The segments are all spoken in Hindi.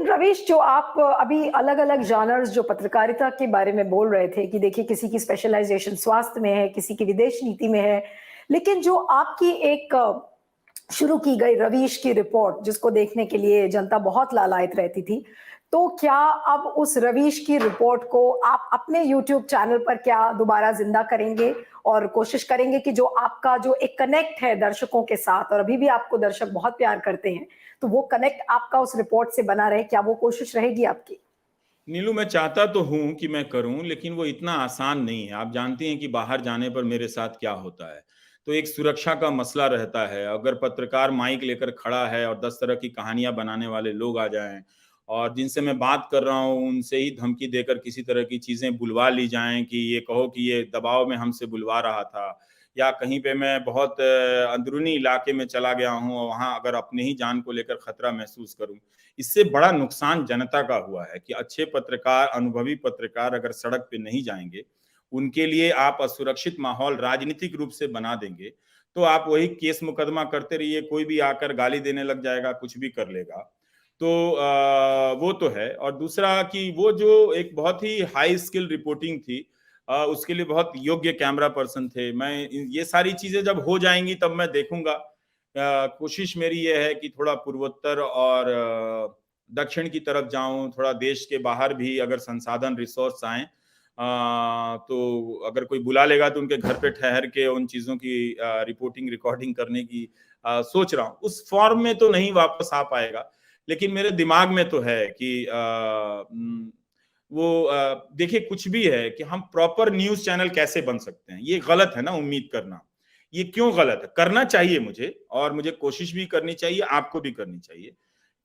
रवीश, जो आप अभी अलग-अलग जॉनर्स जो पत्रकारिता के बारे में बोल रहे थे कि देखिए किसी की स्पेशलाइजेशन स्वास्थ्य में है, किसी की विदेश नीति में है, लेकिन जो आपकी एक शुरू की गई रवीश की रिपोर्ट जिसको देखने के लिए जनता बहुत लालायित रहती थी, तो क्या अब उस रवीश की रिपोर्ट को आप अपने यूट्यूब चैनल पर क्या दोबारा जिंदा करेंगे और कोशिश करेंगे कि जो आपका जो एक कनेक्ट है दर्शकों के साथ, और अभी भी आपको दर्शक बहुत प्यार करते हैं, तो वो कनेक्ट आपका उस रिपोर्ट से बना रहे, क्या वो कोशिश रहेगी आपकी? नीलू, मैं चाहता तो हूं कि मैं करूं, लेकिन वो इतना आसान नहीं है। आप जानती हैं कि बाहर जाने पर मेरे साथ क्या होता है। तो एक सुरक्षा का मसला रहता है। अगर पत्रकार माइक लेकर खड़ा है और 10 तरह की कहानियां बनाने वाले लोग आ जाएं और जिनसे मैं बात कर रहा हूं उनसे ही धमकी देकर किसी तरह की चीजें बुलवा ली जाएं कि ये कहो कि ये दबाव में हमसे बुलवा रहा था, या कहीं पे मैं बहुत अंदरूनी इलाके में चला गया हूं और वहां अगर अपने ही जान को लेकर खतरा महसूस करूं, इससे बड़ा नुकसान जनता का हुआ है कि अच्छे पत्रकार, अनुभवी पत्रकार अगर सड़क पे नहीं जाएंगे, उनके लिए आप असुरक्षित माहौल राजनीतिक रूप से बना देंगे, तो आप वही केस मुकदमा करते रहिए, कोई भी आकर गाली देने लग जाएगा, कुछ भी कर लेगा। तो वो तो है। और दूसरा कि वो जो एक बहुत ही हाई स्किल रिपोर्टिंग थी, उसके लिए बहुत योग्य कैमरा पर्सन थे। मैं ये सारी चीजें जब हो जाएंगी तब मैं देखूंगा। कोशिश मेरी ये है कि थोड़ा पूर्वोत्तर और दक्षिण की तरफ जाऊं, थोड़ा देश के बाहर भी अगर संसाधन रिसोर्स आए, तो अगर कोई बुला लेगा तो उनके घर पे ठहर के उन चीजों की रिपोर्टिंग रिकॉर्डिंग करने की सोच रहा हूँ। उस फॉर्म में तो नहीं वापस आ पाएगा, लेकिन मेरे दिमाग में तो है कि देखिए कुछ भी है कि हम प्रॉपर न्यूज चैनल कैसे बन सकते हैं। ये गलत है ना उम्मीद करना। ये क्यों गलत है? करना चाहिए मुझे, और मुझे कोशिश भी करनी चाहिए, आपको भी करनी चाहिए।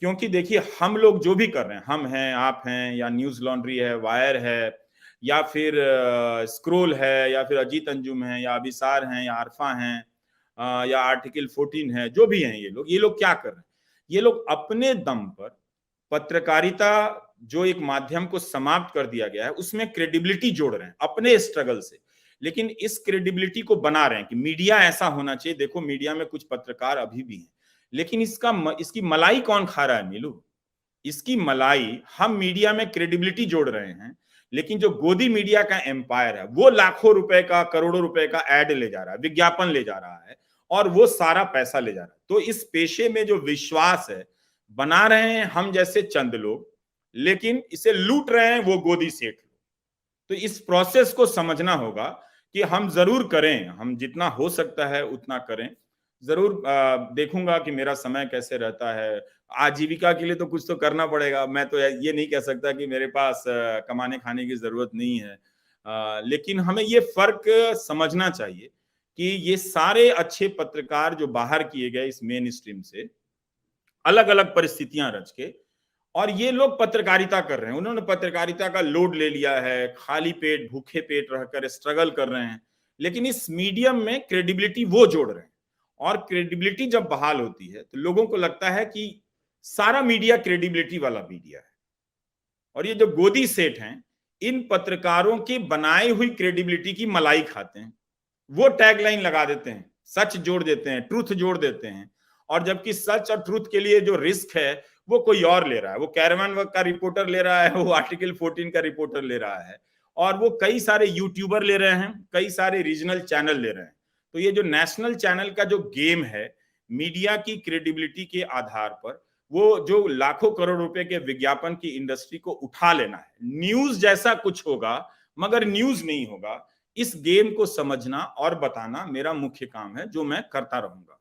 क्योंकि देखिए हम लोग जो भी कर रहे हैं, हम हैं, आप हैं, या न्यूज लॉन्ड्री है, वायर है, या फिर स्क्रोल है, या फिर अजीत अंजुम है, या अभिसार हैं, या आरफा हैं, या आर्टिकल 14 है, जो भी हैं ये लोग क्या कर रहे हैं? ये लोग अपने दम पर पत्रकारिता जो एक माध्यम को समाप्त कर दिया गया है उसमें क्रेडिबिलिटी जोड़ रहे हैं अपने स्ट्रगल से। लेकिन इस क्रेडिबिलिटी को बना रहे हैं कि मीडिया ऐसा होना चाहिए। देखो मीडिया में कुछ पत्रकार अभी भी हैं, लेकिन इसकी मलाई कौन खा रहा है नीलू? इसकी मलाई हम मीडिया में क्रेडिबिलिटी जोड़ रहे हैं, लेकिन जो गोदी मीडिया का एम्पायर है वो लाखों रुपए का, करोड़ों रुपए का एड ले जा रहा है, विज्ञापन ले जा रहा है, और वो सारा पैसा ले जा रहा है। तो इस पेशे में जो विश्वास है बना रहे हैं हम जैसे चंद लोग, लेकिन इसे लूट रहे हैं वो गोदी सेठ। तो इस प्रोसेस को समझना होगा कि हम जरूर करें, हम जितना हो सकता है उतना करें। जरूर देखूंगा कि मेरा समय कैसे रहता है। आजीविका के लिए तो कुछ तो करना पड़ेगा। मैं तो ये नहीं कह सकता कि मेरे पास कमाने खाने की जरूरत नहीं है। लेकिन हमें ये फर्क समझना चाहिए कि ये सारे अच्छे पत्रकार जो बाहर किए गए इस मेन स्ट्रीम से, अलग अलग परिस्थितियां रच के, और ये लोग पत्रकारिता कर रहे हैं। उन्होंने पत्रकारिता का लोड ले लिया है, खाली पेट, भूखे पेट रहकर स्ट्रगल कर रहे हैं, लेकिन इस मीडियम में क्रेडिबिलिटी वो जोड़ रहे हैं। और क्रेडिबिलिटी जब बहाल होती है तो लोगों को लगता है कि सारा मीडिया क्रेडिबिलिटी वाला मीडिया है। और ये जो गोदी सेठ हैं, इन पत्रकारों की बनाई हुई क्रेडिबिलिटी की मलाई खाते हैं। वो टैगलाइन लगा देते हैं, सच जोड़ देते हैं, ट्रूथ जोड़ देते हैं, और जबकि सच और ट्रूथ के लिए जो रिस्क है वो कोई और ले रहा है। वो कैरवान वर्क का रिपोर्टर ले रहा है, वो आर्टिकल 14 का रिपोर्टर ले रहा है, और वो कई सारे यूट्यूबर ले रहे हैं, कई सारे रीजनल चैनल ले रहे हैं। तो ये जो नेशनल चैनल का जो गेम है मीडिया की क्रेडिबिलिटी के आधार पर, वो जो लाखों करोड़ रुपए के विज्ञापन की इंडस्ट्री को उठा लेना है। न्यूज जैसा कुछ होगा मगर न्यूज नहीं होगा। इस गेम को समझना और बताना मेरा मुख्य काम है, जो मैं करता रहूंगा।